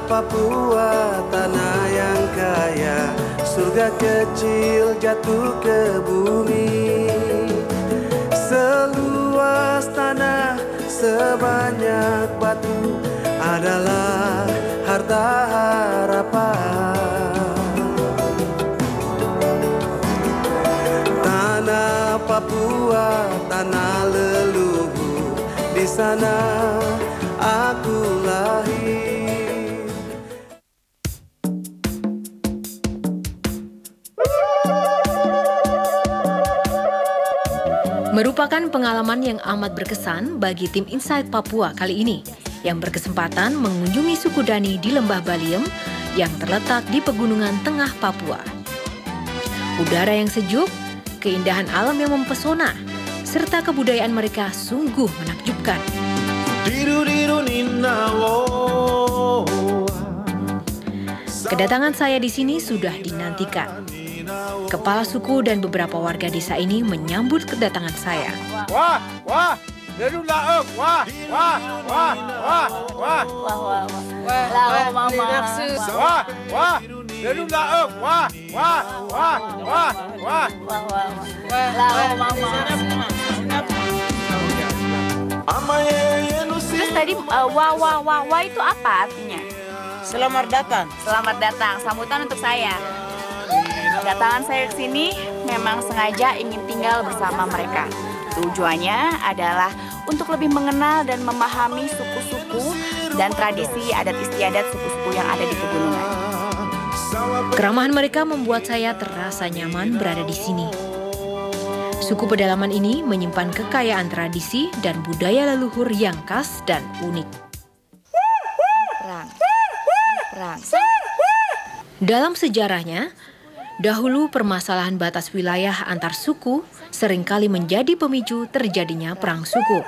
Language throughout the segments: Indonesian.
Papua, tanah yang kaya, surga kecil jatuh ke bumi. Seluas tanah, sebanyak batu adalah harta harapan. Tanah Papua, tanah leluhur, di sana aku lahir. Merupakan pengalaman yang amat berkesan bagi tim Insight Papua kali ini, yang berkesempatan mengunjungi suku Dani di Lembah Baliem yang terletak di pegunungan tengah Papua. Udara yang sejuk, keindahan alam yang mempesona, serta kebudayaan mereka sungguh menakjubkan. Kedatangan saya di sini sudah dinantikan. Kepala suku dan beberapa warga desa ini menyambut kedatangan saya. Wah, wah, Dedung lauk, wah, wah, wah, wah, wah, Wah, mama. wah, wah, Dedung lauk, wah, wah, wah, wah, wah. Mama. Terus tadi wah itu apa artinya? Selamat datang. Selamat datang, sambutan untuk saya. Kedatangan saya ke sini memang sengaja ingin tinggal bersama mereka. Tujuannya adalah untuk lebih mengenal dan memahami suku-suku dan tradisi adat istiadat suku-suku yang ada di pegunungan. Keramahan mereka membuat saya terasa nyaman berada di sini. Suku pedalaman ini menyimpan kekayaan tradisi dan budaya leluhur yang khas dan unik. Perang. Dalam sejarahnya, dahulu permasalahan batas wilayah antar suku seringkali menjadi pemicu terjadinya perang suku.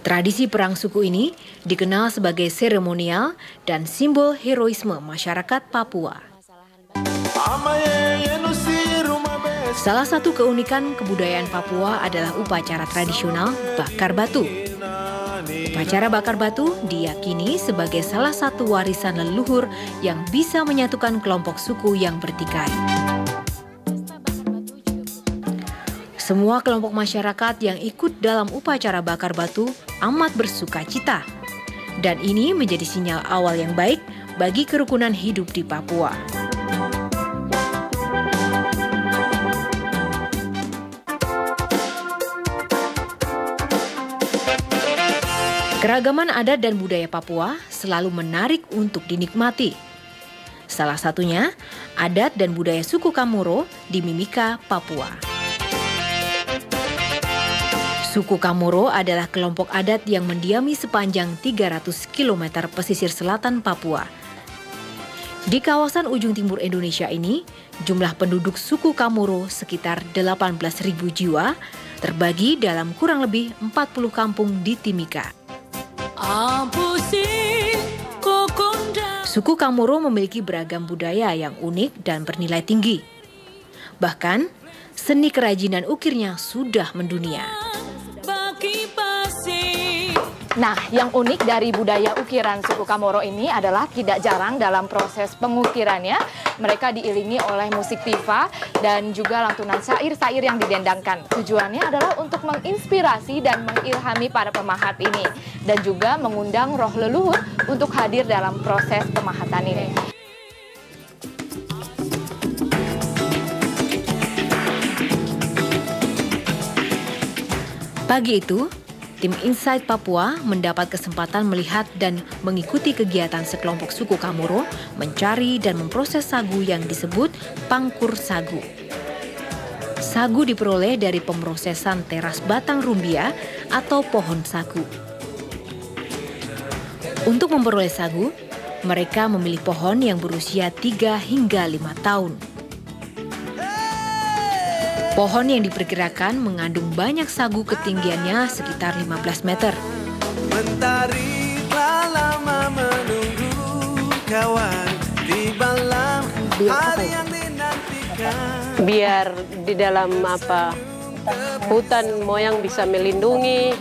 Tradisi perang suku ini dikenal sebagai seremonial dan simbol heroisme masyarakat Papua. Salah satu keunikan kebudayaan Papua adalah upacara tradisional bakar batu. Upacara bakar batu diyakini sebagai salah satu warisan leluhur yang bisa menyatukan kelompok suku yang bertikai. Semua kelompok masyarakat yang ikut dalam upacara bakar batu amat bersuka cita. Dan ini menjadi sinyal awal yang baik bagi kerukunan hidup di Papua. Keragaman adat dan budaya Papua selalu menarik untuk dinikmati. Salah satunya, adat dan budaya suku Kamoro di Mimika, Papua. Suku Kamoro adalah kelompok adat yang mendiami sepanjang 300 km pesisir selatan Papua. Di kawasan ujung timur Indonesia ini, jumlah penduduk suku Kamoro sekitar 18.000 jiwa, terbagi dalam kurang lebih 40 kampung di Timika. Suku Kamoro memiliki beragam budaya yang unik dan bernilai tinggi. Bahkan, seni kerajinan ukirnya sudah mendunia. Nah, yang unik dari budaya ukiran suku Kamoro ini adalah tidak jarang dalam proses pengukirannya mereka diiringi oleh musik tifa dan juga lantunan syair-syair yang didendangkan. Tujuannya adalah untuk menginspirasi dan mengilhami para pemahat ini dan juga mengundang roh leluhur untuk hadir dalam proses pemahatan ini. Pagi itu, tim Insight Papua mendapat kesempatan melihat dan mengikuti kegiatan sekelompok suku Kamoro mencari dan memproses sagu yang disebut pangkur sagu. Sagu diperoleh dari pemrosesan teras batang rumbia atau pohon sagu. Untuk memperoleh sagu, mereka memilih pohon yang berusia 3 hingga 5 tahun. Pohon yang diperkirakan mengandung banyak sagu ketinggiannya sekitar 15 meter. Mentari telah lama menunggu kawan di malam hari yang dinantikan. Biar di dalam hutan moyang bisa melindungi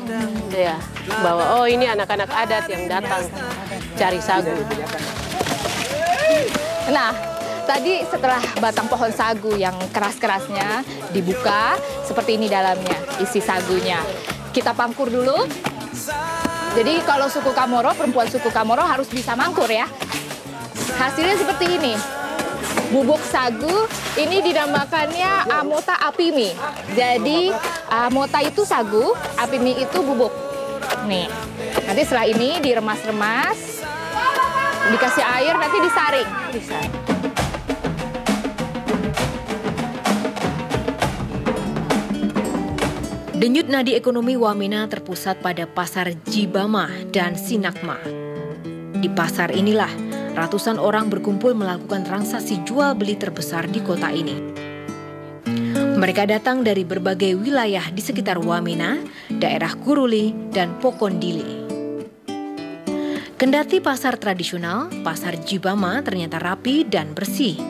ya, bahwa oh ini anak-anak adat yang datang. cari sagu. Nah, tadi setelah batang pohon sagu yang keras-kerasnya dibuka, seperti ini dalamnya, isi sagunya. Kita pangkur dulu. Jadi kalau suku Kamoro, perempuan suku Kamoro harus bisa mangkur ya. Hasilnya seperti ini. Bubuk sagu ini dinamakannya amota apimi. Jadi amota itu sagu, apimi itu bubuk. Nih, nanti setelah ini diremas-remas, dikasih air, nanti disaring. Denyut nadi ekonomi Wamena terpusat pada pasar Jibama dan Sinakma. Di pasar inilah ratusan orang berkumpul melakukan transaksi jual beli terbesar di kota ini. Mereka datang dari berbagai wilayah di sekitar Wamena, daerah Kuruli, dan Pokondili. Kendati pasar tradisional, pasar Jibama ternyata rapi dan bersih.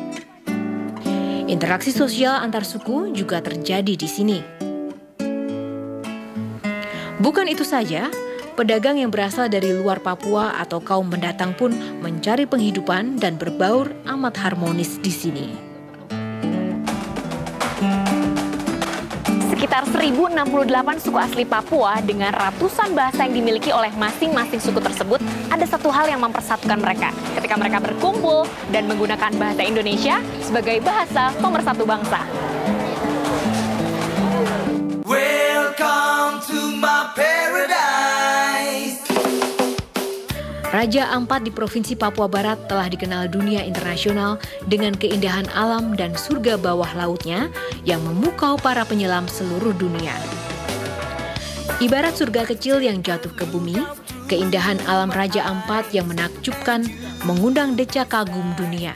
Interaksi sosial antar suku juga terjadi di sini. Bukan itu saja, pedagang yang berasal dari luar Papua atau kaum pendatang pun mencari penghidupan dan berbaur amat harmonis di sini. Sekitar 1068 suku asli Papua dengan ratusan bahasa yang dimiliki oleh masing-masing suku tersebut, ada satu hal yang mempersatukan mereka ketika mereka berkumpul dan menggunakan bahasa Indonesia sebagai bahasa pemersatu bangsa. Welcome to my paradise. Raja Ampat di Provinsi Papua Barat telah dikenal dunia internasional dengan keindahan alam dan surga bawah lautnya yang memukau para penyelam seluruh dunia. Ibarat surga kecil yang jatuh ke bumi, keindahan alam Raja Ampat yang menakjubkan mengundang decak kagum dunia.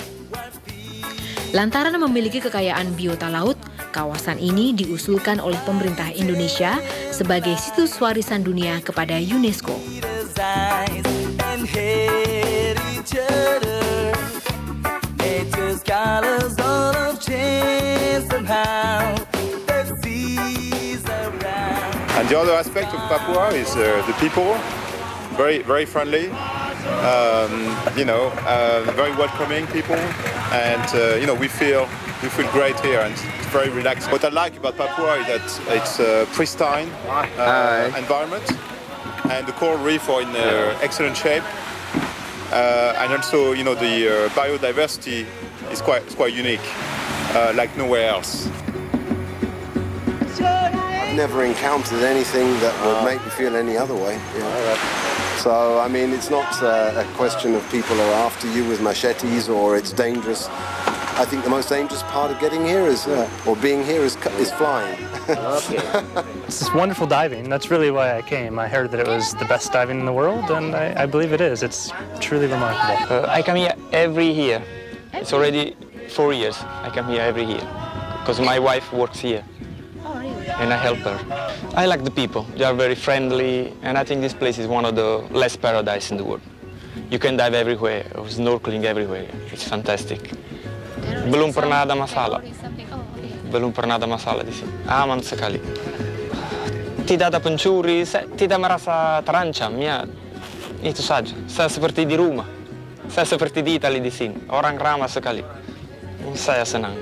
Lantaran memiliki kekayaan biota laut, kawasan ini diusulkan oleh pemerintah Indonesia sebagai situs warisan dunia kepada UNESCO. And the other aspect of Papua is the people, very friendly, very welcoming people, and we feel great here and it's very relaxing. What I like about Papua is that it's a pristine environment, and the coral reef are in excellent shape, and also the biodiversity is quite unique, like nowhere else. I've never encountered anything that would make me feel any other way. So, I mean, it's not a question of people are after you with machetes or it's dangerous. I think the most dangerous part of getting here is, or being here is flying. It's wonderful diving. That's really why I came. I heard that it was the best diving in the world, and I believe it is. It's truly remarkable. I come here every year. It's already 4 years. I come here every year because my wife works here. And I help her. I like the people. They are very friendly, and I think this place is one of the less paradise in the world. You can dive everywhere, snorkeling everywhere. It's fantastic. Belum pernah ada masalah. Belum pernah ada masalah di sini. Aman sekali. Tidak ada pencuri, saya tidak merasa terancam. Ya, itu saja. Saya seperti di rumah. Saya seperti di Italia di sini. Orang ramah sekali. Saya senang.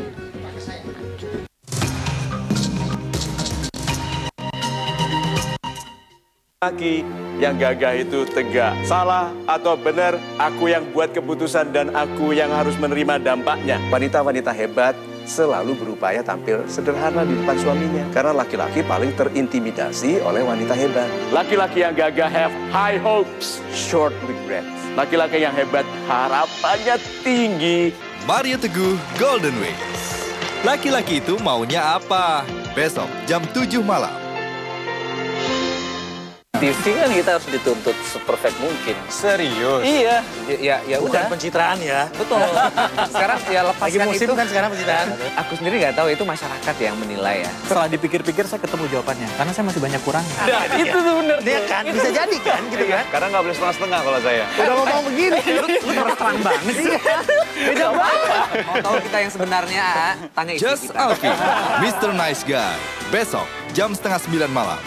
Laki yang gagah itu tegak. Salah atau benar, aku yang buat keputusan dan aku yang harus menerima dampaknya. Wanita-wanita hebat selalu berupaya tampil sederhana di depan suaminya. Karena laki-laki paling terintimidasi oleh wanita hebat. Laki-laki yang gagah have high hopes, short regrets. Laki-laki yang hebat harapannya tinggi. Mario Teguh, Golden Wings. Laki-laki itu maunya apa? Besok jam 7 malam. TV kan kita harus dituntut seperfect mungkin. Serius? Iya. Ya bukan udah. pencitraan ya. Betul. Sekarang ya lepaskan lagi musim itu. kan sekarang pencitraan. Aku sendiri nggak tahu, itu masyarakat yang menilai ya. Setelah dipikir-pikir saya ketemu jawabannya. Karena saya masih banyak kurangnya. Nah, itu tuh bener. Dia kan bisa jadi kan gitu kan. Karena nggak boleh setengah-setengah kalau saya. Udah ngomong begini. Lu terus terang banget sih. Beda banget. Mau tahu kita yang sebenarnya, tanya istri Just kita. Alvin, Mr. Nice Guy. Besok jam 8:30 malam.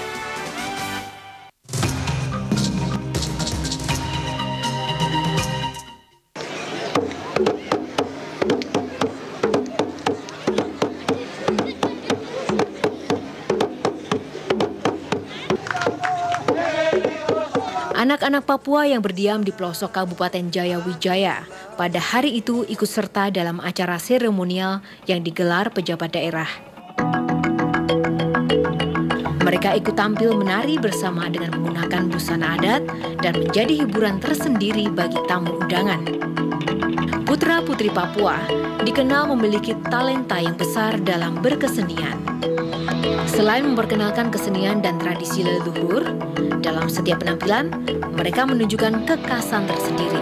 Anak-anak Papua yang berdiam di pelosok Kabupaten Jayawijaya pada hari itu ikut serta dalam acara seremonial yang digelar pejabat daerah. Mereka ikut tampil menari bersama dengan menggunakan busana adat dan menjadi hiburan tersendiri bagi tamu undangan. Putra-putri Papua dikenal memiliki talenta yang besar dalam berkesenian. Selain memperkenalkan kesenian dan tradisi leluhur, dalam setiap penampilan, mereka menunjukkan kekhasan tersendiri.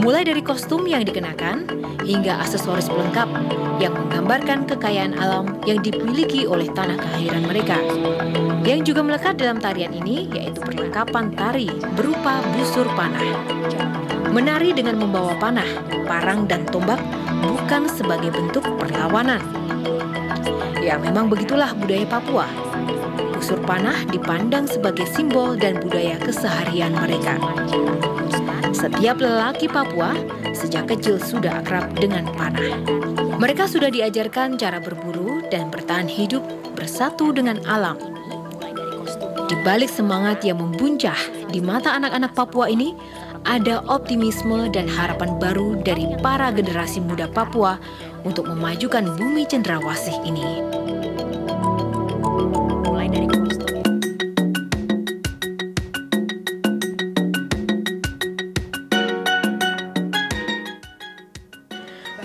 Mulai dari kostum yang dikenakan, hingga aksesoris pelengkap yang menggambarkan kekayaan alam yang dimiliki oleh tanah kelahiran mereka. Yang juga melekat dalam tarian ini yaitu perlengkapan tari berupa busur panah. Menari dengan membawa panah, parang, dan tombak bukan sebagai bentuk perlawanan. Ya, memang begitulah budaya Papua. Busur panah dipandang sebagai simbol dan budaya keseharian mereka. Setiap lelaki Papua sejak kecil sudah akrab dengan panah. Mereka sudah diajarkan cara berburu dan bertahan hidup bersatu dengan alam. Di balik semangat yang membuncah di mata anak-anak Papua ini, ada optimisme dan harapan baru dari para generasi muda Papua untuk memajukan bumi cendrawasih ini. Mulai dari kostum.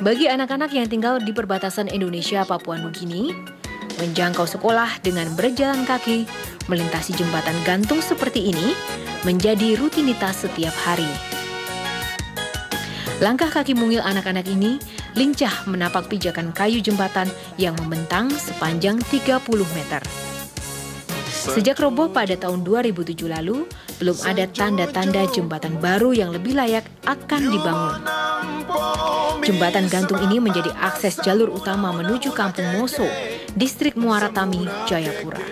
Bagi anak-anak yang tinggal di perbatasan Indonesia Papua Nugini, menjangkau sekolah dengan berjalan kaki melintasi jembatan gantung seperti ini menjadi rutinitas setiap hari. Langkah kaki mungil anak-anak ini lincah menapak pijakan kayu jembatan yang membentang sepanjang 30 meter. Sejak roboh pada tahun 2007 lalu, belum ada tanda-tanda jembatan baru yang lebih layak akan dibangun. Jembatan gantung ini menjadi akses jalur utama menuju Kampung Moso, Distrik Muara Tami, Jayapura.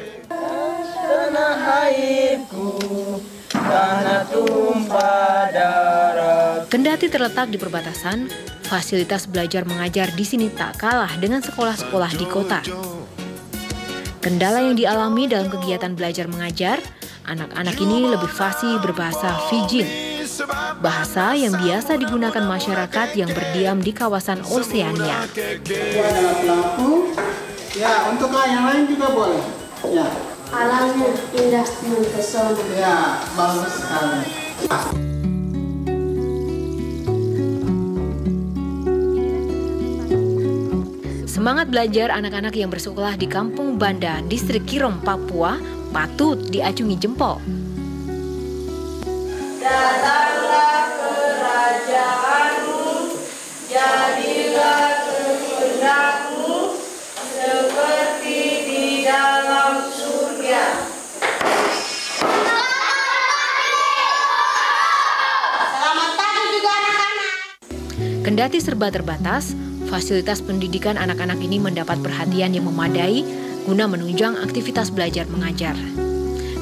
Kendati terletak di perbatasan, fasilitas belajar mengajar di sini tak kalah dengan sekolah-sekolah di kota. Kendala yang dialami dalam kegiatan belajar mengajar, anak-anak ini lebih fasih berbahasa Fijin, bahasa yang biasa digunakan masyarakat yang berdiam di kawasan Oseania. Ya, untuk yang lain juga boleh. Ya. Alamnya indah mempesona. Ya, bagus sekali. Semangat belajar anak-anak yang bersekolah di Kampung Banda, Distrik Kirom, Papua, patut diacungi jempol. Datanglah kerajaanmu, jadilah kehendakmu, seperti di dalam surga. Selamat pagi juga anak-anak. Kendati serba terbatas, fasilitas pendidikan anak-anak ini mendapat perhatian yang memadai guna menunjang aktivitas belajar mengajar.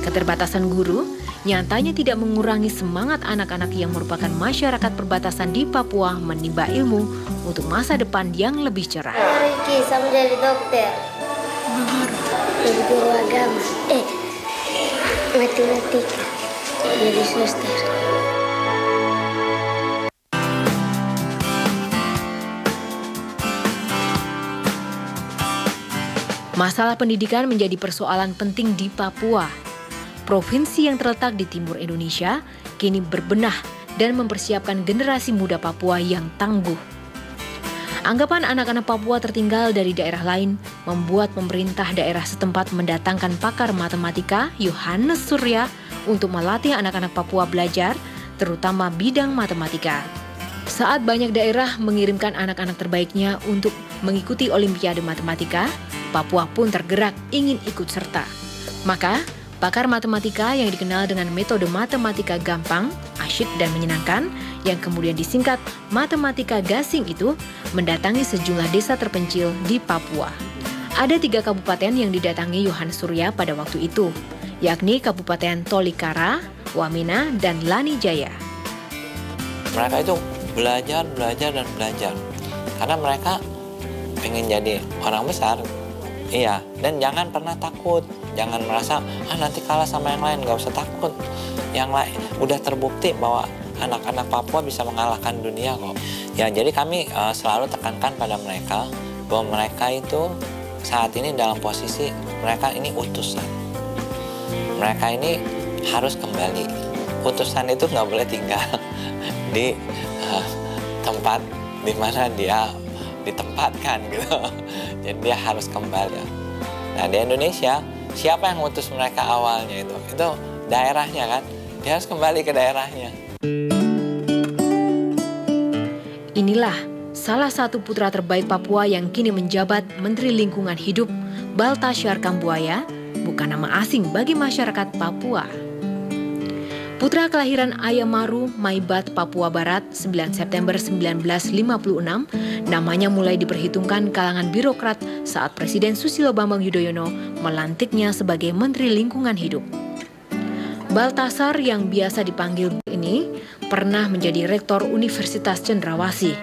Keterbatasan guru nyatanya tidak mengurangi semangat anak-anak yang merupakan masyarakat perbatasan di Papua menimba ilmu untuk masa depan yang lebih cerah. Riki, saya menjadi dokter. Jadi guru agama. Matematika. Jadi suster. Masalah pendidikan menjadi persoalan penting di Papua. Provinsi yang terletak di timur Indonesia kini berbenah dan mempersiapkan generasi muda Papua yang tangguh. Anggapan anak-anak Papua tertinggal dari daerah lain membuat pemerintah daerah setempat mendatangkan pakar matematika Yohanes Surya untuk melatih anak-anak Papua belajar, terutama bidang matematika. Saat banyak daerah mengirimkan anak-anak terbaiknya untuk mengikuti Olimpiade Matematika, Papua pun tergerak ingin ikut serta. Maka, pakar matematika yang dikenal dengan metode matematika gampang, asyik, dan menyenangkan, yang kemudian disingkat matematika gasing itu, mendatangi sejumlah desa terpencil di Papua. Ada 3 kabupaten yang didatangi Yohanes Surya pada waktu itu, yakni Kabupaten Tolikara, Wamena, dan Lanijaya. Mereka itu belajar, dan belajar. Karena mereka pengen jadi orang besar. Iya, dan jangan pernah takut. Jangan merasa, nanti kalah sama yang lain, gak usah takut. yang lain udah terbukti bahwa anak-anak Papua bisa mengalahkan dunia kok. Ya, jadi kami selalu tekankan pada mereka bahwa mereka itu saat ini dalam posisi mereka ini utusan. Mereka ini harus kembali. Utusan itu nggak boleh tinggal di tempat di mana dia ditempatkan gitu. Jadi dia harus kembali. Nah, di Indonesia siapa yang ngutus mereka awalnya itu daerahnya kan. Dia harus kembali ke daerahnya. Inilah salah satu putra terbaik Papua yang kini menjabat Menteri Lingkungan Hidup, Baltasar Kambuaya, bukan nama asing bagi masyarakat Papua. Putra kelahiran Ayamaru, Maibat, Papua Barat, 9 September 1956, namanya mulai diperhitungkan kalangan birokrat saat Presiden Susilo Bambang Yudhoyono melantiknya sebagai Menteri Lingkungan Hidup. Baltasar yang biasa dipanggil ini pernah menjadi rektor Universitas Cendrawasih.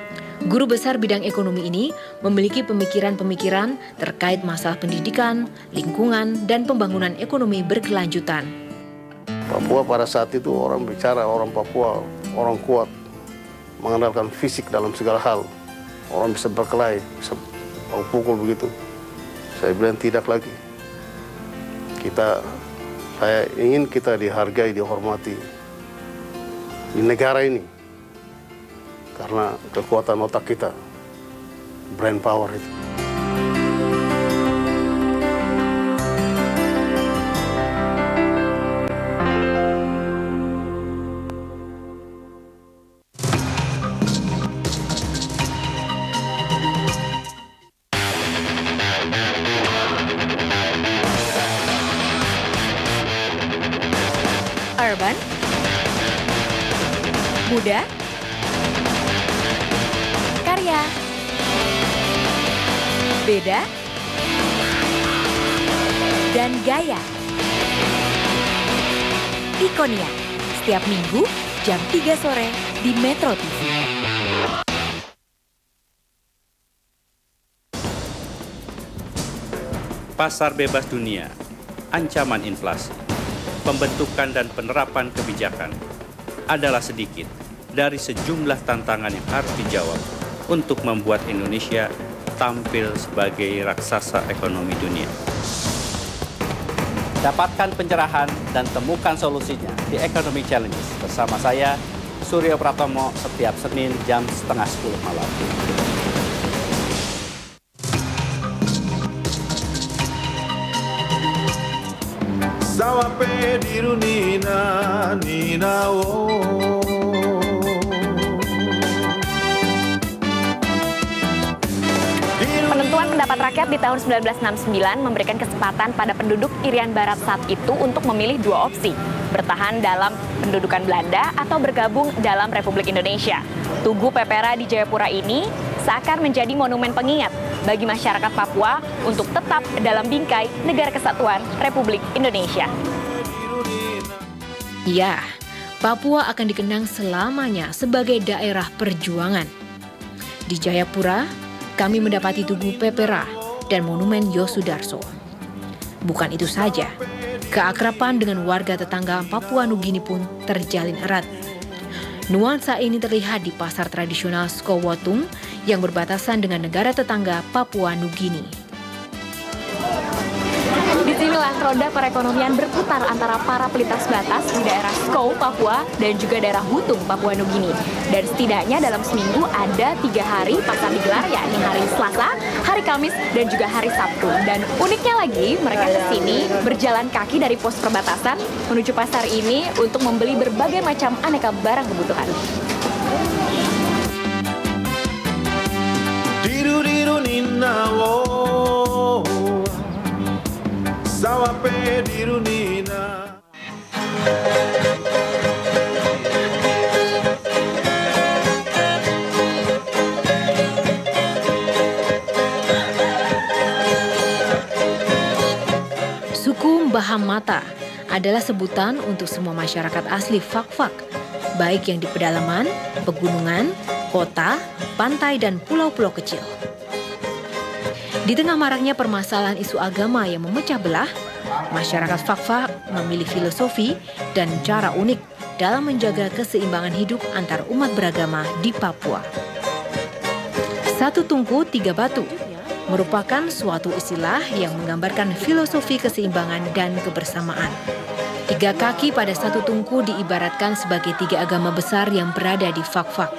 Guru besar bidang ekonomi ini memiliki pemikiran-pemikiran terkait masalah pendidikan, lingkungan, dan pembangunan ekonomi berkelanjutan. Papua pada saat itu orang bicara, orang Papua, orang kuat, mengandalkan fisik dalam segala hal. Orang bisa berkelahi, bisa pukul begitu. Saya bilang tidak lagi. Saya ingin kita dihargai, dihormati di negara ini karena kekuatan otak kita, brain power itu. Urban, muda, karya, beda, dan gaya. Ikonia, setiap minggu jam 3 sore di Metro TV. Pasar bebas dunia, ancaman inflasi. Pembentukan dan penerapan kebijakan adalah sedikit dari sejumlah tantangan yang harus dijawab untuk membuat Indonesia tampil sebagai raksasa ekonomi dunia. Dapatkan pencerahan dan temukan solusinya di Economy Challenges bersama saya, Suryo Pratomo, setiap Senin jam 9:30 malam. Sawape diru nina nina wo. Penentuan pendapat rakyat di tahun 1969 memberikan kesempatan pada penduduk Irian Barat saat itu untuk memilih dua opsi, bertahan dalam pendudukan Belanda atau bergabung dalam Republik Indonesia. Tugu Pepera di Jayapura ini seakan menjadi monumen pengingat bagi masyarakat Papua untuk tetap dalam bingkai Negara Kesatuan Republik Indonesia. Ya, Papua akan dikenang selamanya sebagai daerah perjuangan. Di Jayapura, kami mendapati Tugu Pepera dan Monumen Yosudarso. Bukan itu saja, keakraban dengan warga tetangga Papua Nugini pun terjalin erat. Nuansa ini terlihat di pasar tradisional Skowotung yang berbatasan dengan negara tetangga Papua Nugini. Disinilah roda perekonomian berputar antara para pelintas batas di daerah Skou, Papua, dan juga daerah Hutung, Papua Nugini. Dan setidaknya dalam seminggu ada 3 hari pasar digelar, yakni hari Selasa, hari Kamis, dan juga hari Sabtu. Dan uniknya lagi, mereka ke sini berjalan kaki dari pos perbatasan menuju pasar ini untuk membeli berbagai macam aneka barang kebutuhan. Diru diru nina wo. Sawape diru nina. Suku Bahamata adalah sebutan untuk semua masyarakat asli Fak-Fak, baik yang di pedalaman, pegunungan, kota, pantai, dan pulau-pulau kecil. Di tengah maraknya permasalahan isu agama yang memecah belah, masyarakat Fak-Fak memilih filosofi dan cara unik dalam menjaga keseimbangan hidup antar umat beragama di Papua. Satu tungku tiga batu merupakan suatu istilah yang menggambarkan filosofi keseimbangan dan kebersamaan. Tiga kaki pada satu tungku diibaratkan sebagai tiga agama besar yang berada di Fak-Fak,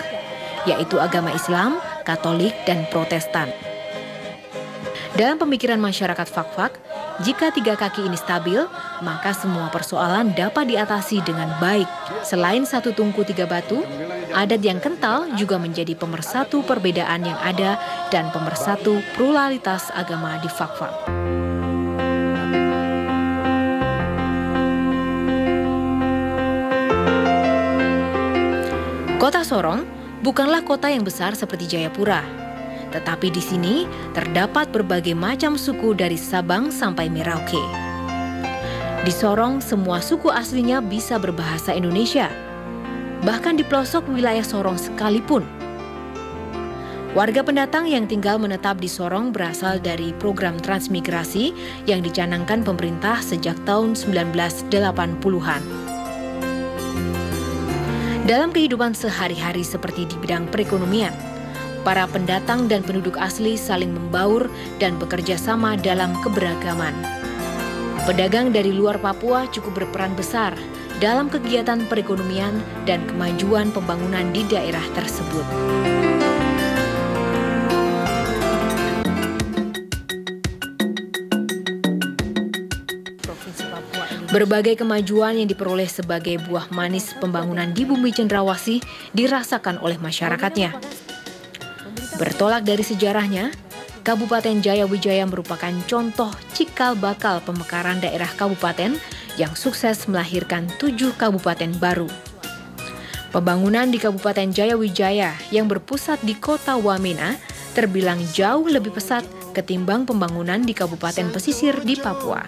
yaitu agama Islam, Katolik, dan Protestan. Dalam pemikiran masyarakat Fak-Fak, jika tiga kaki ini stabil, maka semua persoalan dapat diatasi dengan baik. Selain satu tungku tiga batu, adat yang kental juga menjadi pemersatu perbedaan yang ada dan pemersatu pluralitas agama di Fak-Fak. Kota Sorong bukanlah kota yang besar seperti Jayapura, tetapi di sini terdapat berbagai macam suku dari Sabang sampai Merauke. Di Sorong, semua suku aslinya bisa berbahasa Indonesia, bahkan di pelosok wilayah Sorong sekalipun. Warga pendatang yang tinggal menetap di Sorong berasal dari program transmigrasi yang dicanangkan pemerintah sejak tahun 1980-an. Dalam kehidupan sehari-hari seperti di bidang perekonomian, para pendatang dan penduduk asli saling membaur dan bekerja sama dalam keberagaman. Pedagang dari luar Papua cukup berperan besar dalam kegiatan perekonomian dan kemajuan pembangunan di daerah tersebut. Berbagai kemajuan yang diperoleh sebagai buah manis pembangunan di bumi Cendrawasih dirasakan oleh masyarakatnya. Bertolak dari sejarahnya, Kabupaten Jayawijaya merupakan contoh cikal bakal pemekaran daerah kabupaten yang sukses melahirkan 7 kabupaten baru. Pembangunan di Kabupaten Jayawijaya yang berpusat di kota Wamena terbilang jauh lebih pesat ketimbang pembangunan di kabupaten pesisir di Papua.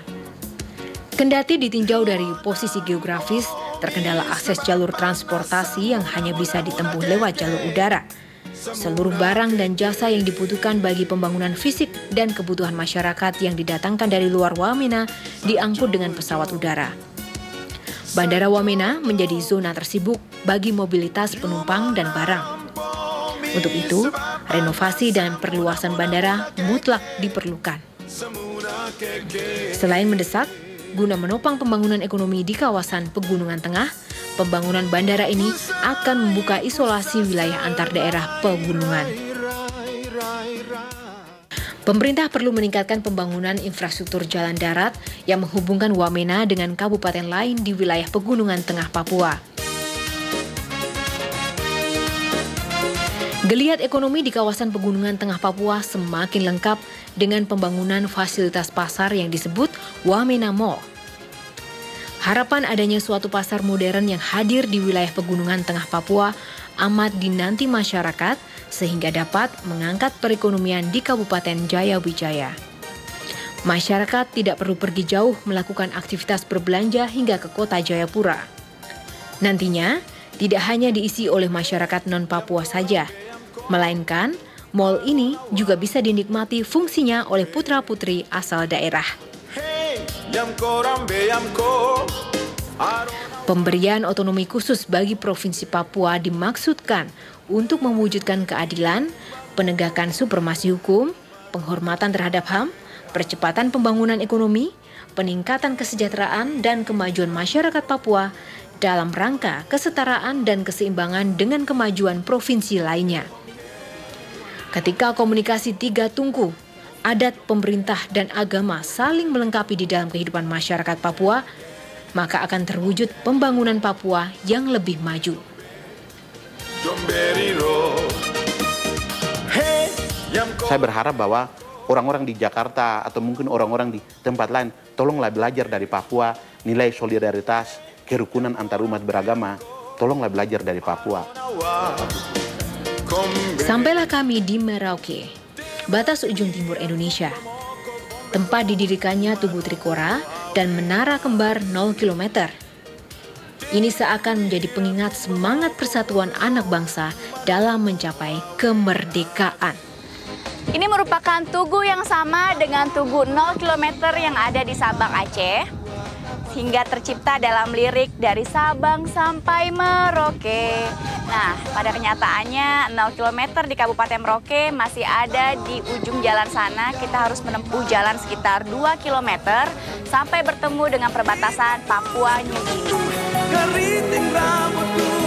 Kendati ditinjau dari posisi geografis, terkendala akses jalur transportasi yang hanya bisa ditempuh lewat jalur udara. Seluruh barang dan jasa yang dibutuhkan bagi pembangunan fisik dan kebutuhan masyarakat yang didatangkan dari luar Wamena diangkut dengan pesawat udara. Bandara Wamena menjadi zona tersibuk bagi mobilitas penumpang dan barang. Untuk itu, renovasi dan perluasan bandara mutlak diperlukan. Selain mendesak, guna menopang pembangunan ekonomi di kawasan Pegunungan Tengah, pembangunan bandara ini akan membuka isolasi wilayah antar daerah pegunungan. Pemerintah perlu meningkatkan pembangunan infrastruktur jalan darat yang menghubungkan Wamena dengan kabupaten lain di wilayah Pegunungan Tengah Papua. Geliat ekonomi di kawasan Pegunungan Tengah Papua semakin lengkap dengan pembangunan fasilitas pasar yang disebut Wamena Mall. Harapan adanya suatu pasar modern yang hadir di wilayah Pegunungan Tengah Papua amat dinanti masyarakat sehingga dapat mengangkat perekonomian di Kabupaten Jayawijaya. Masyarakat tidak perlu pergi jauh melakukan aktivitas berbelanja hingga ke kota Jayapura. Nantinya, tidak hanya diisi oleh masyarakat non-Papua saja, melainkan mall ini juga bisa dinikmati fungsinya oleh putra-putri asal daerah. Pemberian otonomi khusus bagi Provinsi Papua dimaksudkan untuk mewujudkan keadilan, penegakan supremasi hukum, penghormatan terhadap HAM, percepatan pembangunan ekonomi, peningkatan kesejahteraan dan kemajuan masyarakat Papua dalam rangka kesetaraan dan keseimbangan dengan kemajuan provinsi lainnya. Ketika komunikasi tiga tungku, adat, pemerintah, dan agama saling melengkapi di dalam kehidupan masyarakat Papua, maka akan terwujud pembangunan Papua yang lebih maju. Saya berharap bahwa orang-orang di Jakarta atau mungkin orang-orang di tempat lain, tolonglah belajar dari Papua, nilai solidaritas, kerukunan antar umat beragama, tolonglah belajar dari Papua. Sampailah kami di Merauke, batas ujung timur Indonesia. Tempat didirikannya Tugu Trikora dan Menara Kembar 0 km. Ini seakan menjadi pengingat semangat persatuan anak bangsa dalam mencapai kemerdekaan. Ini merupakan tugu yang sama dengan tugu 0 km yang ada di Sabang, Aceh, hingga tercipta dalam lirik dari Sabang sampai Merauke. Nah, pada kenyataannya 0 km di Kabupaten Merauke masih ada di ujung jalan sana. Kita harus menempuh jalan sekitar 2 km sampai bertemu dengan perbatasan Papua New Guinea. Keriting rambutku